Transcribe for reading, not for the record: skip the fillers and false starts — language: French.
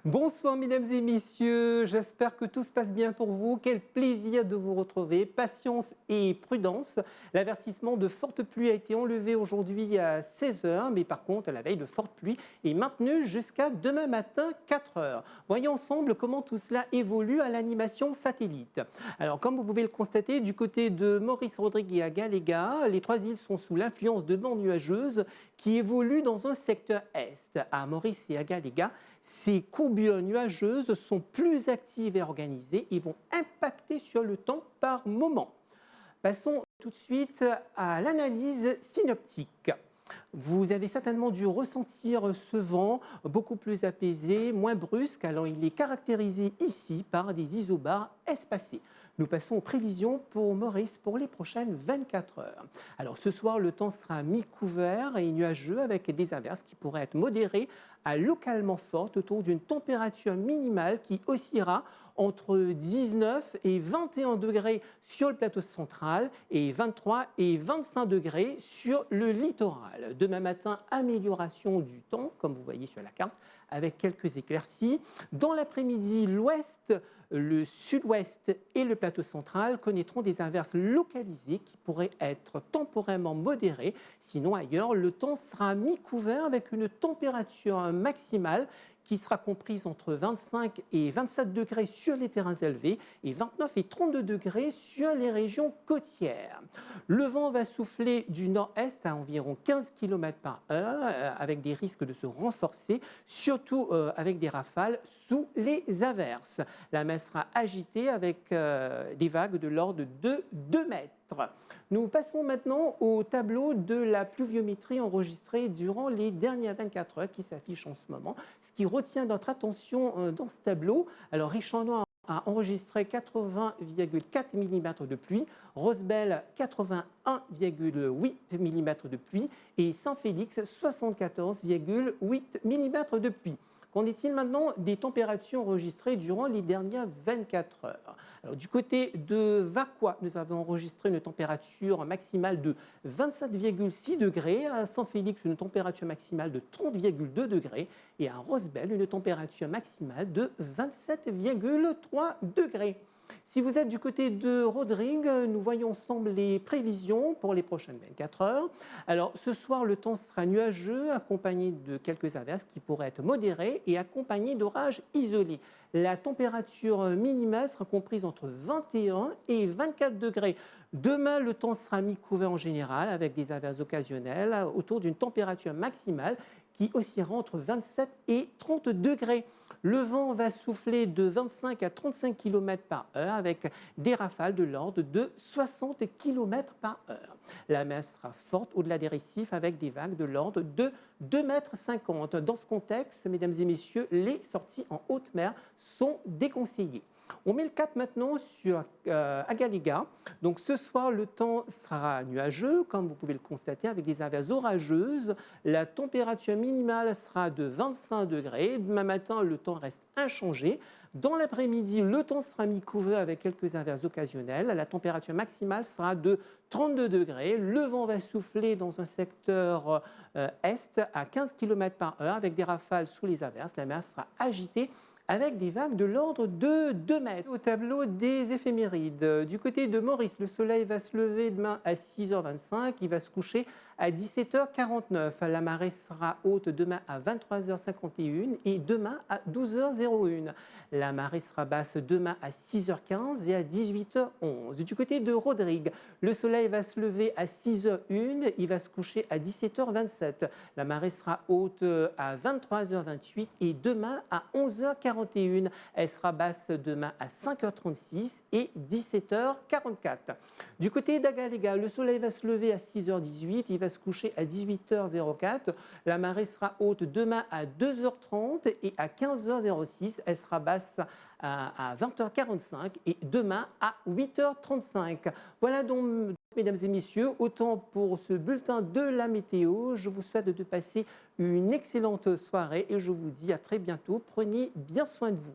Bonsoir mesdames et messieurs, j'espère que tout se passe bien pour vous. Quel plaisir de vous retrouver. Patience et prudence. L'avertissement de forte pluie a été enlevé aujourd'hui à 16 h, mais par contre la veille de forte pluie est maintenue jusqu'à demain matin 4 h. Voyons ensemble comment tout cela évolue à l'animation satellite. Alors comme vous pouvez le constater, du côté de Maurice, Rodrigue et Agaléga, les trois îles sont sous l'influence de bancs nuageuses qui évoluent dans un secteur est. À Maurice et Agaléga, ces courbes nuageuses sont plus actives et organisées et vont impacter sur le temps par moment. Passons tout de suite à l'analyse synoptique. Vous avez certainement dû ressentir ce vent beaucoup plus apaisé, moins brusque. Alors il est caractérisé ici par des isobars espacés. Nous passons aux prévisions pour Maurice pour les prochaines 24 heures. Alors ce soir, le temps sera mi-couvert et nuageux avec des averses qui pourraient être modérées à localement fortes autour d'une température minimale qui oscillera entre 19 et 21 degrés sur le plateau central et 23 et 25 degrés sur le littoral. Demain matin, amélioration du temps, comme vous voyez sur la carte, avec quelques éclaircies. Dans l'après-midi, l'ouest, le sud-ouest et le plateau central connaîtront des averses localisées qui pourraient être temporairement modérées. Sinon, ailleurs, le temps sera mi-couvert avec une température maximale qui sera comprise entre 25 et 27 degrés sur les terrains élevés et 29 et 32 degrés sur les régions côtières. Le vent va souffler du nord-est à environ 15 km/h avec des risques de se renforcer, surtout avec des rafales sous les averses. La mer sera agitée avec des vagues de l'ordre de 2 mètres. Nous passons maintenant au tableau de la pluviométrie enregistrée durant les dernières 24 heures qui s'affiche en ce moment. Ce qui retient notre attention dans ce tableau, alors Richard-Noir a enregistré 80,4 mm de pluie, Rosebel 81,8 mm de pluie et Saint-Félix 74,8 mm de pluie. Qu'en est-il maintenant des températures enregistrées durant les dernières 24 heures? Alors, du côté de Vacois, nous avons enregistré une température maximale de 27,6 degrés, à Saint-Félix une température maximale de 30,2 degrés et à Rosebel une température maximale de 27,3 degrés. Si vous êtes du côté de Rodrigue, nous voyons ensemble les prévisions pour les prochaines 24 heures. Alors ce soir, le temps sera nuageux, accompagné de quelques averses qui pourraient être modérées et accompagnées d'orages isolés. La température minimale sera comprise entre 21 et 24 degrés. Demain, le temps sera mi-couvert en général avec des averses occasionnelles autour d'une température maximale qui oscillera entre 27 et 30 degrés. Le vent va souffler de 25 à 35 km/h avec des rafales de l'ordre de 60 km/h. La mer sera forte au-delà des récifs avec des vagues de l'ordre de 2,50 m. Dans ce contexte, mesdames et messieurs, les sorties en haute mer sont déconseillées. On met le cap maintenant sur Agaléga. Donc ce soir, le temps sera nuageux, comme vous pouvez le constater, avec des averses orageuses. La température minimale sera de 25 degrés. Demain matin, le temps reste inchangé. Dans l'après-midi, le temps sera mi-couvert avec quelques averses occasionnelles. La température maximale sera de 32 degrés. Le vent va souffler dans un secteur est à 15 km/h avec des rafales sous les averses. La mer sera agitée avec des vagues de l'ordre de 2 mètres. Au tableau des éphémérides, du côté de Maurice, le soleil va se lever demain à 6h25, il va se coucher à 17h49. La marée sera haute demain à 23h51 et demain à 12h01. La marée sera basse demain à 6h15 et à 18h11. Du côté de Rodrigue, le soleil va se lever à 6h01, il va se coucher à 17h27. La marée sera haute à 23h28 et demain à 11h41. Elle sera basse demain à 5h36 et 17h44. Du côté d'Agaléga, le soleil va se lever à 6h18, il va se coucher à 18h04. La marée sera haute demain à 2h30 et à 15h06. Elle sera basse à 20h45 et demain à 8h35. Voilà donc, mesdames et messieurs, autant pour ce bulletin de la météo. Je vous souhaite de passer une excellente soirée et je vous dis à très bientôt. Prenez bien soin de vous.